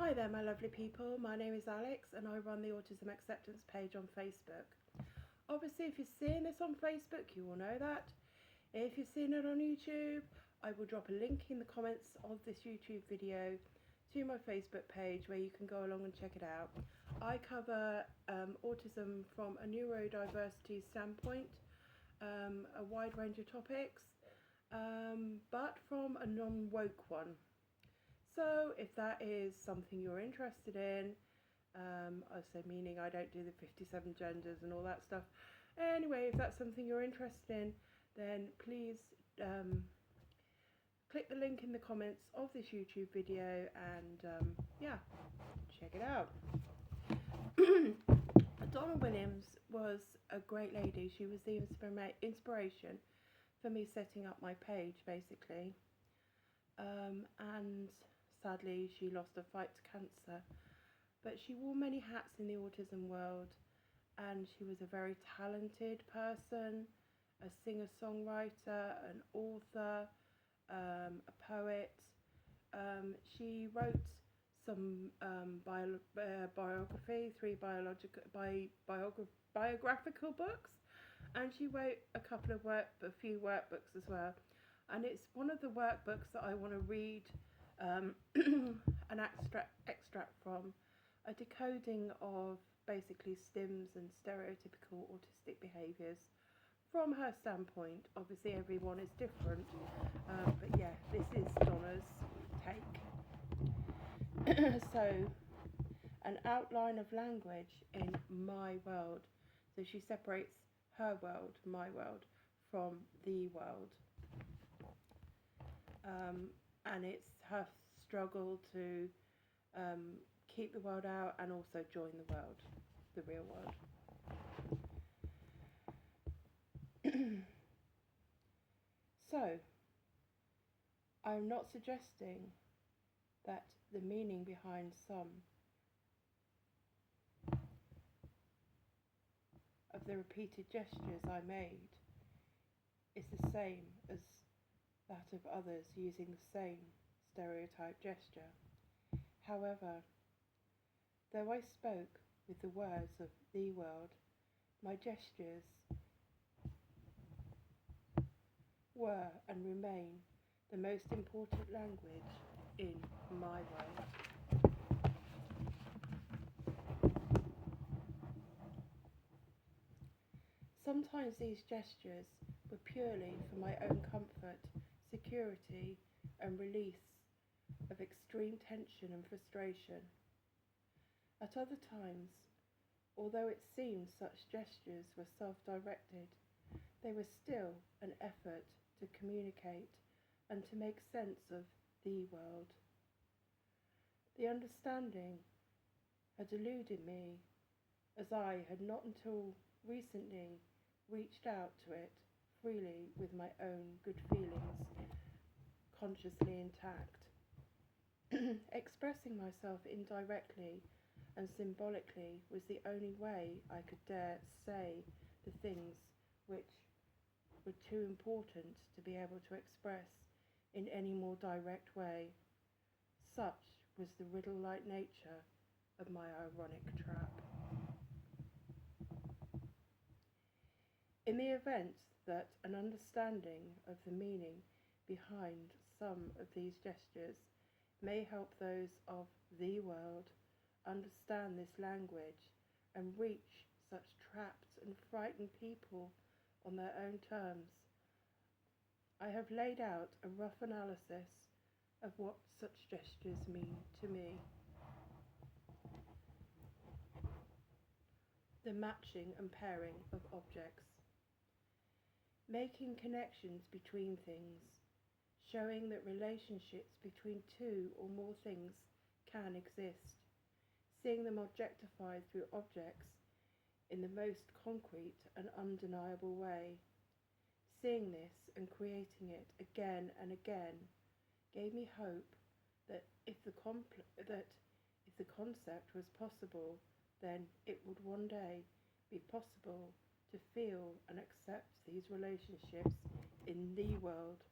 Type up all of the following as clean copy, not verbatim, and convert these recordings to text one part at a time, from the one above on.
Hi there, my lovely people. My name is Alex and I run the Autism Acceptance page on Facebook. Obviously, if you're seeing this on Facebook, you will know that. If you're seeing it on YouTube, I will drop a link in the comments of this YouTube video to my Facebook page where you can go along and check it out. I cover autism from a neurodiversity standpoint, a wide range of topics, but from a non-woke one. So if that is something you're interested in, also meaning I don't do the 57 genders and all that stuff. Anyway, if that's something you're interested in, then please click the link in the comments of this YouTube video and yeah, check it out. Donna Williams was a great lady. She was the inspiration for me setting up my page, basically. And sadly, she lost her fight to cancer. But she wore many hats in the autism world, and she was a very talented person, a singer-songwriter, an author, a poet. She wrote some biography, three biographical books, and she wrote a few workbooks as well. And it's one of the workbooks that I want to read an extract from, a decoding of basically stims and stereotypical autistic behaviours from her standpoint. Obviously everyone is different, but yeah, this is Donna's take. So, an outline of language in my world. So she separates her world, my world, from the world. And it's her struggle to keep the world out and also join the world, the real world. So, I'm not suggesting that the meaning behind some of the repeated gestures I made is the same as that of others using the same stereotype gesture. However, though I spoke with the words of the world, my gestures were and remain the most important language in my world. Sometimes these gestures were purely for my own comfort, security, and release of extreme tension and frustration. At other times, although it seemed such gestures were self-directed, they were still an effort to communicate and to make sense of the world. The understanding had eluded me, as I had not until recently reached out to it freely with my own good feelings consciously intact. Expressing myself indirectly and symbolically was the only way I could dare say the things which were too important to be able to express in any more direct way. Such was the riddle-like nature of my ironic trap. In the event that an understanding of the meaning behind some of these gestures may help those of the world understand this language and reach such trapped and frightened people on their own terms, I have laid out a rough analysis of what such gestures mean to me. The matching and pairing of objects. Making connections between things, showing that relationships between two or more things can exist, seeing them objectified through objects in the most concrete and undeniable way. Seeing this and creating it again and again gave me hope that if the concept was possible, then it would one day be possible to feel and accept these relationships in the world.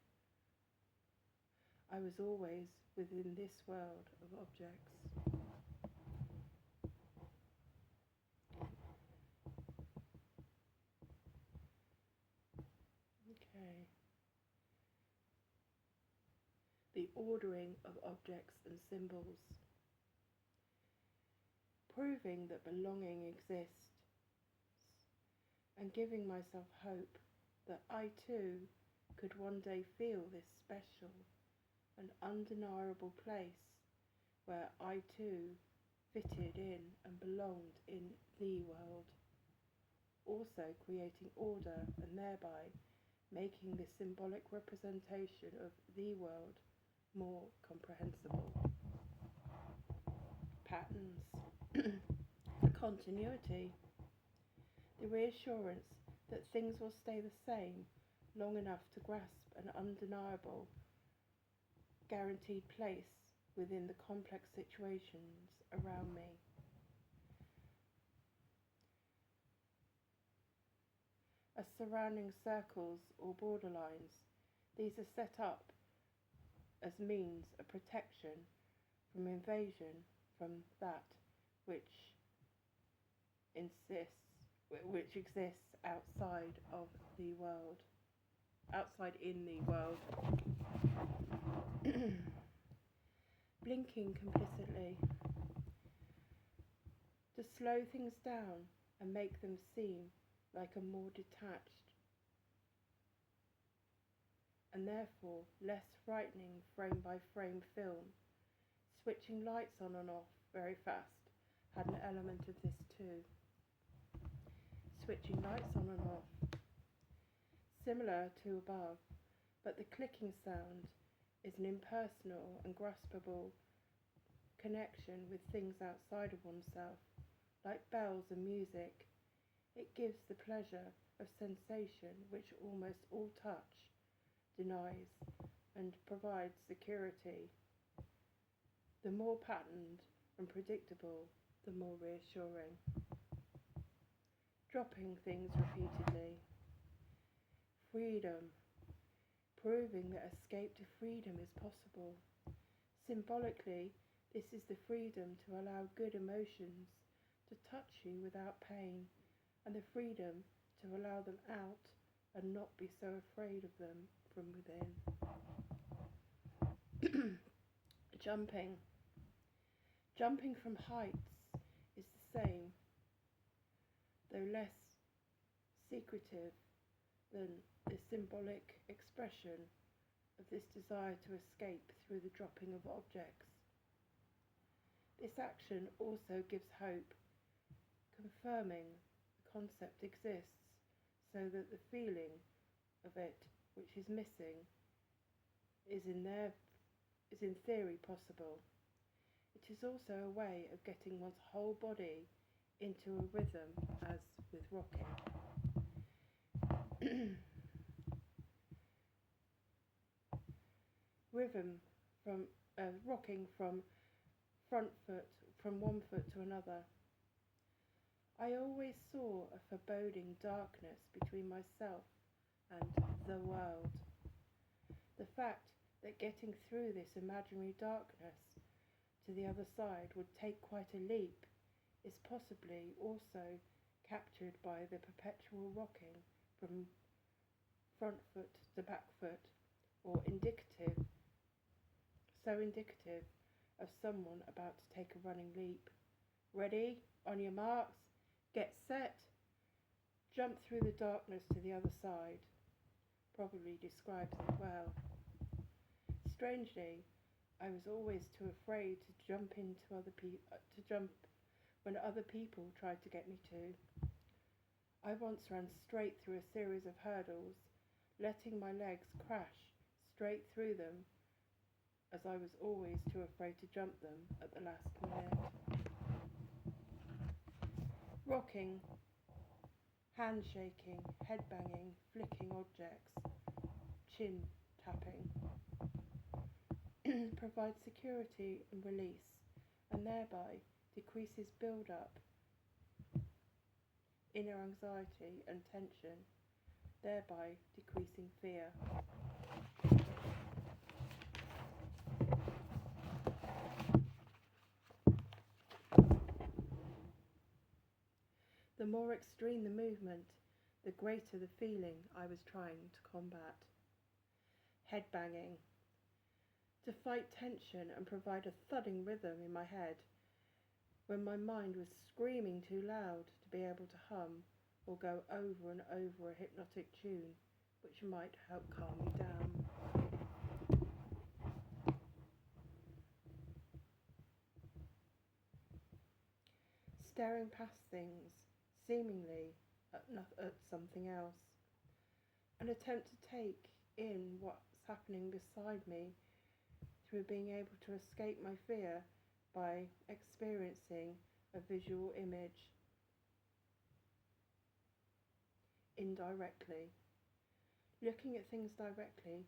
I was always within this world of objects. ordering of objects and symbols, proving that belonging exists, and giving myself hope that I too could one day feel this special and undeniable place where I too fitted in and belonged in the world, also creating order and thereby making this symbolic representation of the world more comprehensible. Patterns, continuity, the reassurance that things will stay the same long enough to grasp an undeniable, guaranteed place within the complex situations around me. As surrounding circles or borderlines, these are set up as means of protection from invasion from that which exists outside of the world, outside in the world. Blinking complicitly, to slow things down and make them seem like a more detached and therefore less frightening frame by frame film. Switching lights on and off very fast had an element of this too. Switching lights on and off, similar to above, but the clicking sound is an impersonal and graspable connection with things outside of oneself, like bells and music. It gives the pleasure of sensation which almost all touch denies and provides security. The more patterned and predictable, the more reassuring. Dropping things repeatedly. Freedom, proving that escape to freedom is possible. Symbolically, this is the freedom to allow good emotions to touch you without pain, and the freedom to allow them out and not be so afraid of them from within. Jumping. Jumping from heights is the same, though less secretive than the symbolic expression of this desire to escape through the dropping of objects. This action also gives hope, confirming the concept exists so that the feeling of it which is missing is in theory possible. It is also a way of getting one's whole body into a rhythm, as with rocking. Rhythm from rocking from one foot to another. I always saw a foreboding darkness between myself and the world. The fact that getting through this imaginary darkness to the other side would take quite a leap is possibly also captured by the perpetual rocking from front foot to back foot, or so indicative of someone about to take a running leap. Ready, on your marks, get set, jump through the darkness to the other side. Probably describes it well. Strangely, I was always too afraid to jump when other people tried to get me to. I once ran straight through a series of hurdles, letting my legs crash straight through them, as I was always too afraid to jump them at the last minute. Rocking, hand shaking, head banging, flicking objects, chin tapping, provides security and release, and thereby decreases build-up, inner anxiety and tension, thereby decreasing fear. The more extreme the movement, the greater the feeling I was trying to combat. Headbanging. to fight tension and provide a thudding rhythm in my head when my mind was screaming too loud to be able to hum or go over and over a hypnotic tune which might help calm me down. Staring past things, seemingly at something else. An attempt to take in what's happening beside me through being able to escape my fear by experiencing a visual image indirectly. Looking at things directly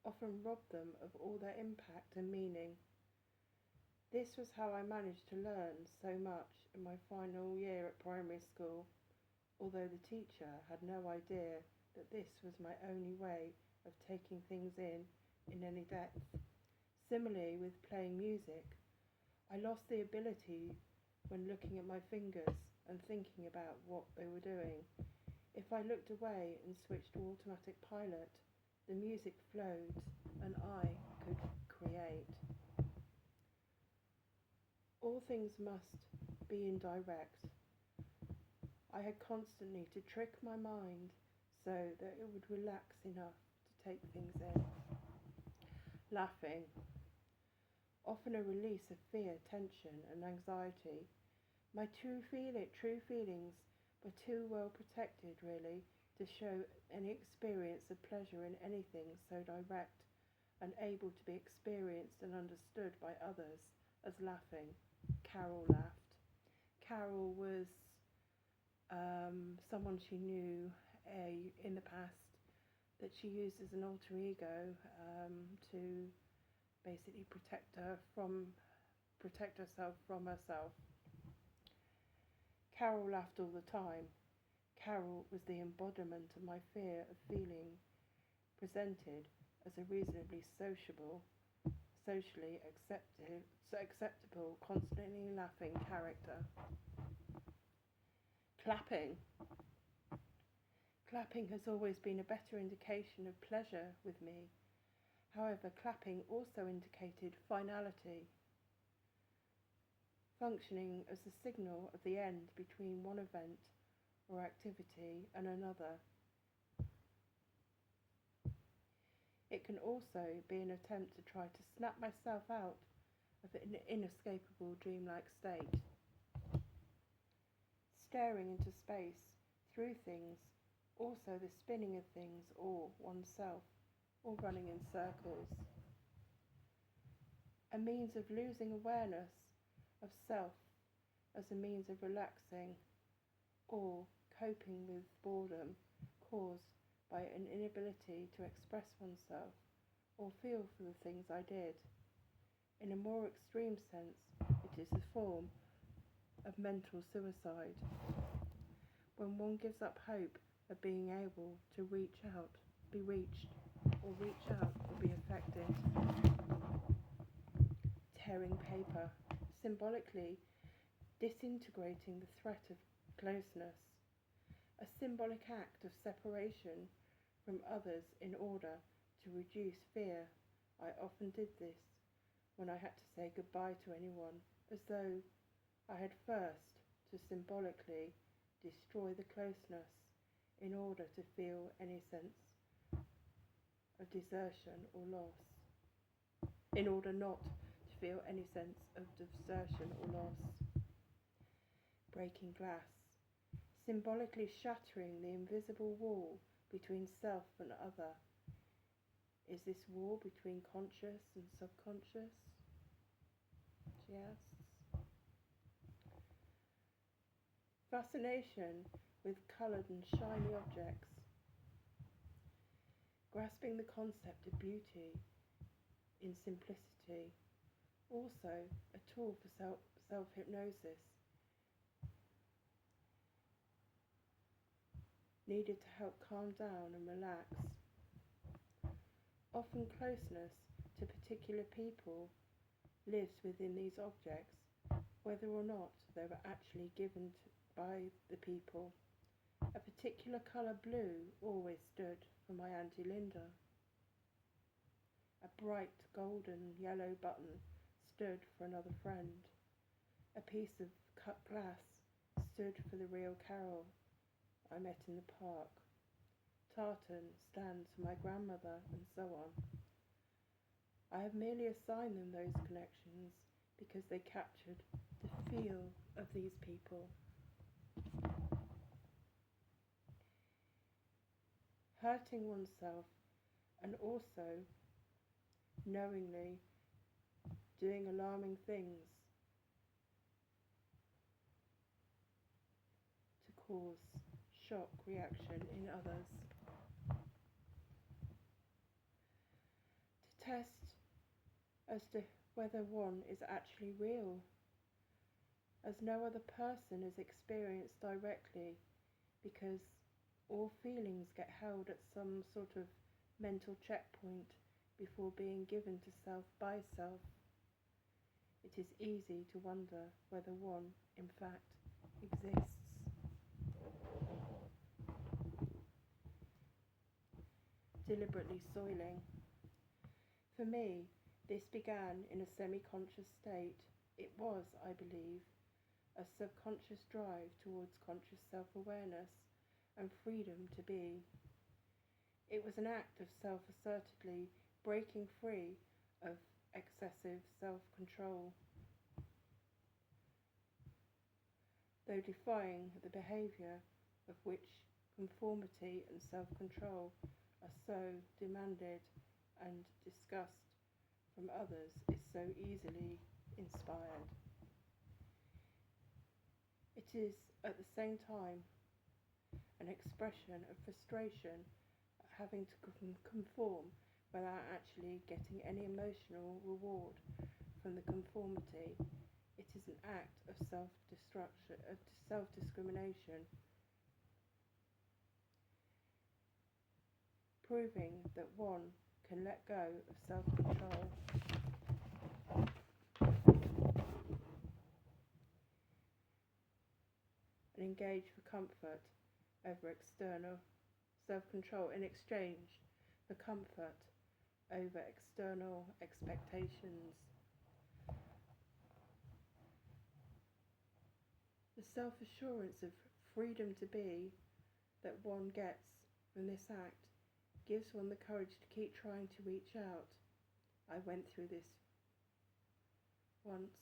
often robbed them of all their impact and meaning. This was how I managed to learn so much in my final year at primary school, although the teacher had no idea that this was my only way of taking things in any depth. Similarly with playing music, I lost the ability when looking at my fingers and thinking about what they were doing. If I looked away and switched to automatic pilot, the music flowed and I could create. All things must be indirect. I had constantly to trick my mind so that it would relax enough to take things in. Laughing, often a release of fear, tension and anxiety. My true feelings were too well protected really to show any experience of pleasure in anything so direct and able to be experienced and understood by others as laughing. Carol laughed. Carol was someone she knew in the past that she used as an alter ego to basically protect herself from herself. Carol laughed all the time. Carol was the embodiment of my fear of feeling presented as a reasonably socially acceptable, constantly laughing character. Clapping. Clapping has always been a better indication of pleasure with me. However, clapping also indicated finality, functioning as the signal of the end between one event or activity and another. It can also be an attempt to try to snap myself out of an inescapable dreamlike state. Staring into space, through things, also the spinning of things or oneself, or running in circles. A means of losing awareness of self as a means of relaxing or coping with boredom caused by an inability to express oneself or feel for the things I did. In a more extreme sense, it is a form of mental suicide, when one gives up hope of being able to be reached or be affected. Tearing paper, symbolically disintegrating the threat of closeness, a symbolic act of separation from others in order to reduce fear. I often did this when I had to say goodbye to anyone, as though I had first to symbolically destroy the closeness in order to feel any sense of desertion or loss. In order not to feel any sense of desertion or loss. Breaking glass, symbolically shattering the invisible wall between self and other. Is this wall between conscious and subconscious? She asks. Fascination with coloured and shiny objects. Grasping the concept of beauty in simplicity. Also a tool for self-hypnosis. Needed to help calm down and relax. Often closeness to particular people lives within these objects, whether or not they were actually given by the people. A particular colour blue always stood for my Auntie Linda. A bright golden yellow button stood for another friend. A piece of cut glass stood for the real Carol I met in the park. Tartan stands for my grandmother, and so on. I have merely assigned them those connections because they captured the feel of these people. Hurting oneself and also knowingly doing alarming things to cause shock reaction in others. To test as to whether one is actually real, as no other person is experienced directly, because all feelings get held at some sort of mental checkpoint before being given to self by self. It is easy to wonder whether one, in fact, exists. Deliberately soiling. For me, this began in a semi-conscious state. It was, I believe, a subconscious drive towards conscious self-awareness and freedom to be. It was an act of self-assertedly breaking free of excessive self-control, though defying the behaviour of which conformity and self-control are so demanded and disgust from others is so easily inspired. It is at the same time an expression of frustration at having to conform without actually getting any emotional reward from the conformity. It is an act of self-discrimination, proving that one can let go of self-control. And engage for comfort over external self-control in exchange for comfort over external expectations. The self-assurance of freedom to be that one gets from this act gives one the courage to keep trying to reach out. I went through this once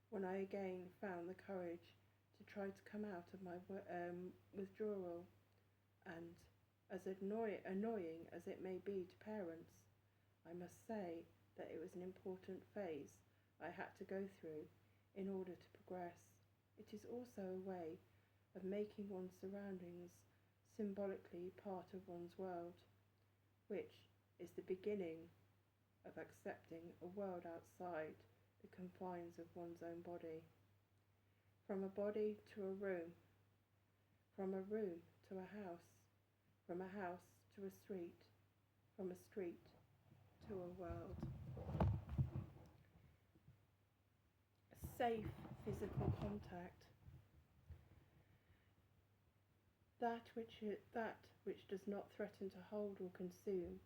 when I again found the courage to try to come out of my withdrawal, and as annoying as it may be to parents, I must say that it was an important phase I had to go through in order to progress. It is also a way of making one's surroundings symbolically part of one's world, which is the beginning of accepting a world outside the confines of one's own body. From a body to a room, from a room to a house, from a house to a street, from a street to a world. A safe physical contact. That which does not threaten to hold or consume.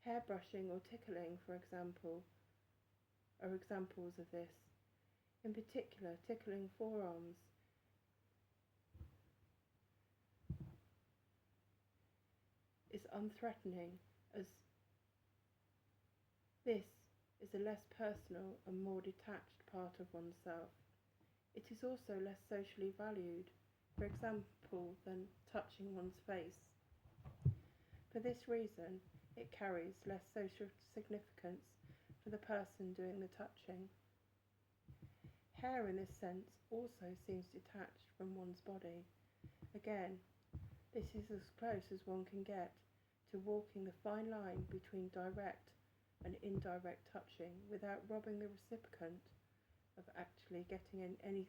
Hairbrushing or tickling, for example, are examples of this. In particular, tickling forearms is unthreatening, as this is a less personal and more detached part of oneself. It is also less socially valued, for example, than touching one's face. For this reason, it carries less social significance for the person doing the touching. Hair in this sense also seems detached from one's body. Again, this is as close as one can get to walking the fine line between direct and indirect touching without robbing the recipient of actively getting any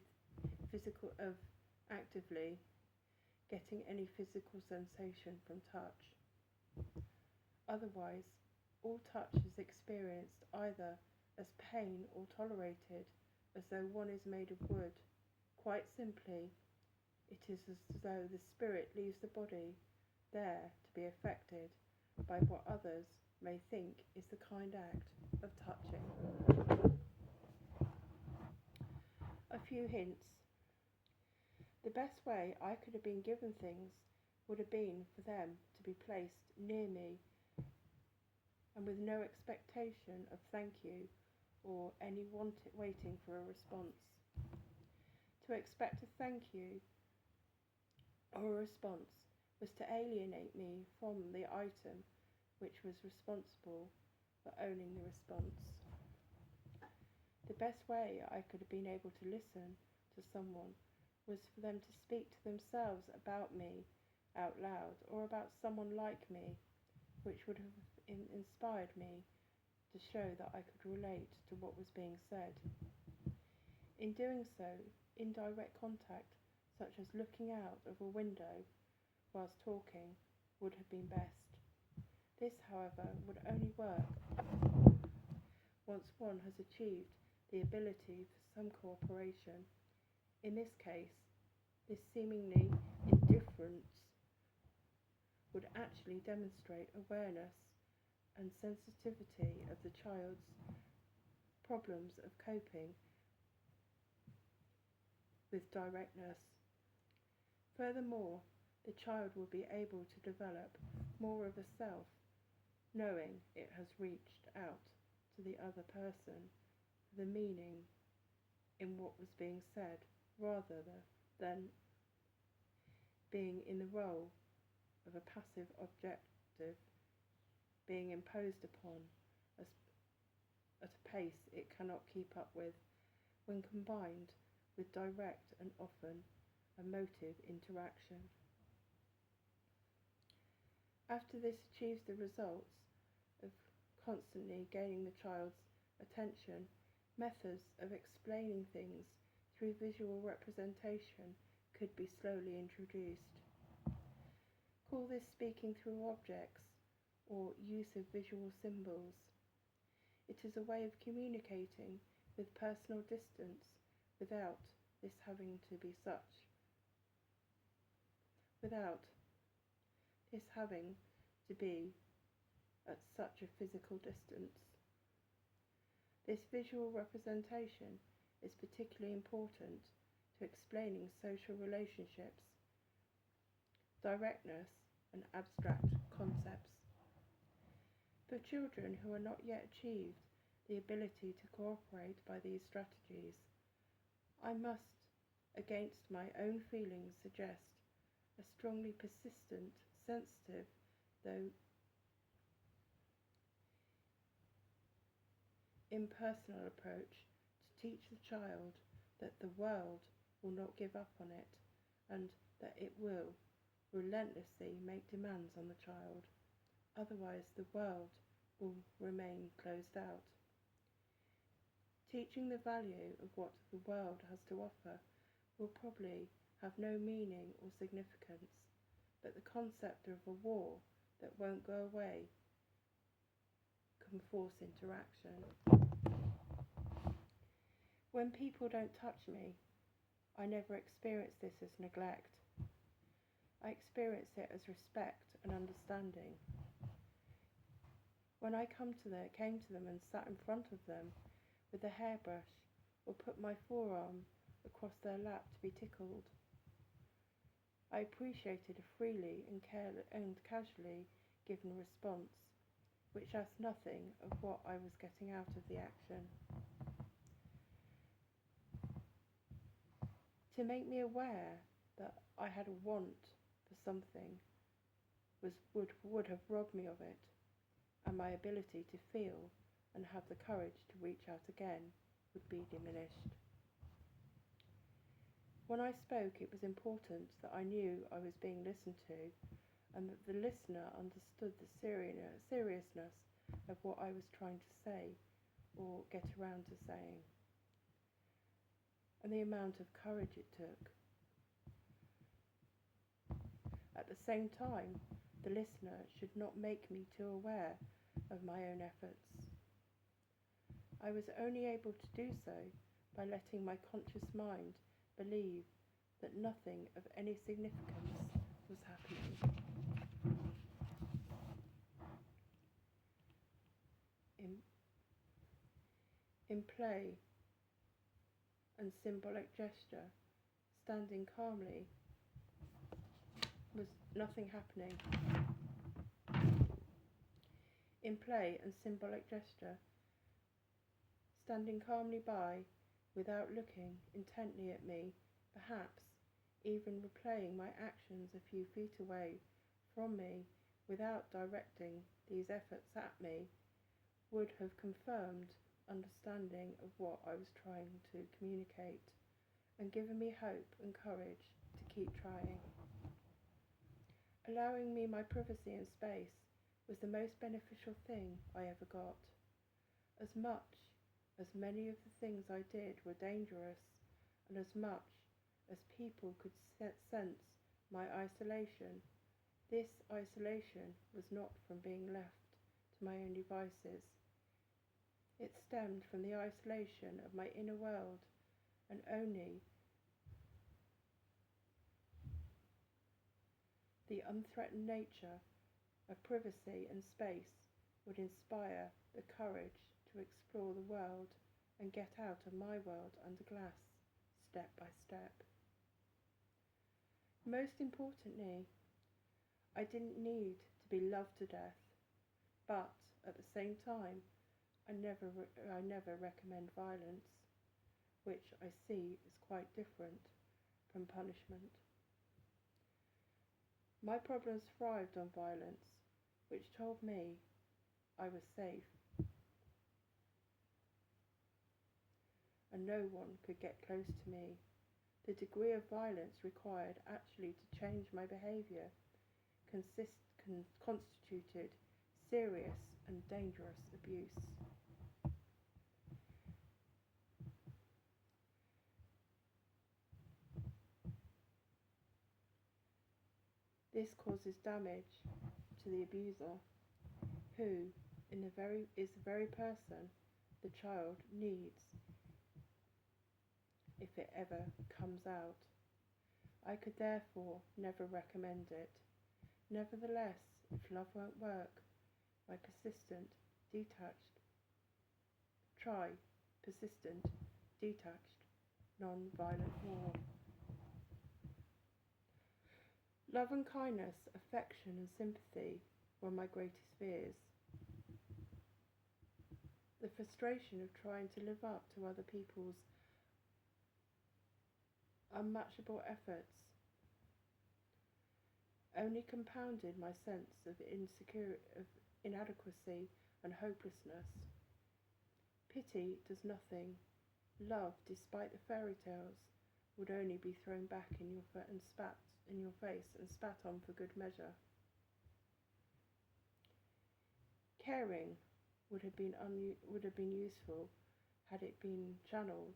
physical sensation from touch. Otherwise, all touch is experienced either as pain or tolerated, as though one is made of wood. Quite simply, it is as though the spirit leaves the body there to be affected by what others may think is the kind act of touching. A few hints. The best way I could have been given things would have been for them to be placed near me and with no expectation of thank you or any waiting for a response. To expect a thank you or a response was to alienate me from the item which was responsible for owning the response. The best way I could have been able to listen to someone was for them to speak to themselves about me out loud or about someone like me, which would have inspired me to show that I could relate to what was being said. In doing so, indirect contact, such as looking out of a window whilst talking, would have been best. This, however, would only work once one has achieved the ability for some cooperation. In this case, this seemingly indifference would actually demonstrate awareness and sensitivity of the child's problems of coping with directness. Furthermore, the child will be able to develop more of a self, knowing it has reached out to the other person for the meaning in what was being said, rather than being in the role of a passive objective being imposed upon at a pace it cannot keep up with, when combined with direct and often emotive interaction. After this achieves the results of constantly gaining the child's attention, methods of explaining things through visual representation could be slowly introduced. Call this speaking through objects or use of visual symbols. It is a way of communicating with personal distance without this having to be at such a physical distance. This visual representation is particularly important to explaining social relationships, directness, and abstract concepts. For children who are not yet achieved the ability to cooperate by these strategies, I must, against my own feelings, suggest a strongly persistent, sensitive, though impersonal approach to teach the child that the world will not give up on it and that it will relentlessly make demands on the child. Otherwise, the world will remain closed out. Teaching the value of what the world has to offer will probably have no meaning or significance, but the concept of a war that won't go away can force interaction. When people don't touch me, I never experience this as neglect. I experience it as respect and understanding. When I came to them and sat in front of them with a hairbrush or put my forearm across their lap to be tickled, I appreciated a freely and casually given response, which asked nothing of what I was getting out of the action. To make me aware that I had a want for something would have robbed me of it, and my ability to feel and have the courage to reach out again would be diminished. When I spoke, it was important that I knew I was being listened to and that the listener understood the seriousness of what I was trying to say or get around to saying, and the amount of courage it took. At the same time, the listener should not make me too aware of my own efforts. I was only able to do so by letting my conscious mind believe that nothing of any significance was happening. In play and symbolic gesture, standing calmly was nothing happening. In play and symbolic gesture, standing calmly by without looking intently at me, perhaps even replaying my actions a few feet away from me without directing these efforts at me, would have confirmed understanding of what I was trying to communicate and given me hope and courage to keep trying. Allowing me my privacy and space was the most beneficial thing I ever got. As much as many of the things I did were dangerous, and as much as people could sense my isolation, this isolation was not from being left to my own devices. It stemmed from the isolation of my inner world, and only the unthreatened nature of privacy and space would inspire the courage to explore the world and get out of my world under glass, step by step. Most importantly, I didn't need to be loved to death, but at the same time, I never recommend violence, which I see is quite different from punishment. My problems thrived on violence, which told me I was safe, and no one could get close to me. The degree of violence required actually to change my behaviour constituted serious and dangerous abuse. This causes damage to the abuser, who is the very person the child needs if it ever comes out. I could therefore never recommend it. Nevertheless, if love won't work, try persistent, detached, non-violent war. Love and kindness, affection and sympathy were my greatest fears. The frustration of trying to live up to other people's unmatchable efforts only compounded my sense of inadequacy and hopelessness. Pity does nothing. Love, despite the fairy tales, would only be thrown back in your face and spat on for good measure. Caring would have been useful had it been channeled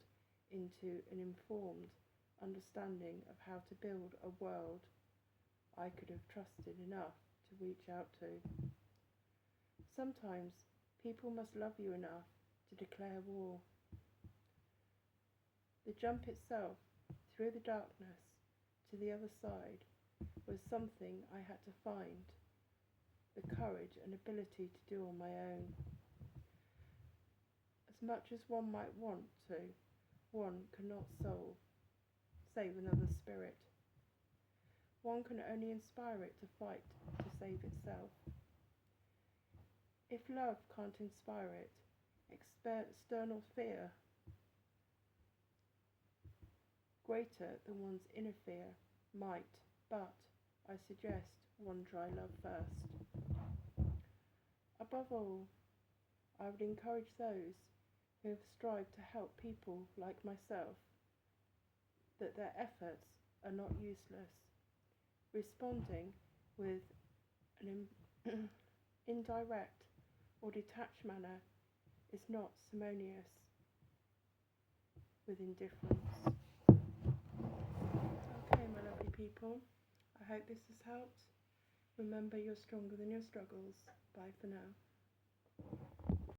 into an informed understanding of how to build a world I could have trusted enough to reach out to. Sometimes people must love you enough to declare war. The jump itself through the darkness to the other side was something I had to find the courage and ability to do on my own. As much as one might want to, one cannot save another's spirit. One can only inspire it to fight to save itself. If love can't inspire it, external fear, greater than one's inner fear, might, but I suggest one try love first. Above all, I would encourage those who have strived to help people like myself that their efforts are not useless. Responding with an indirect or detached manner is not synonymous with indifference. Okay, my lovely people, I hope this has helped. Remember, you're stronger than your struggles. Bye for now.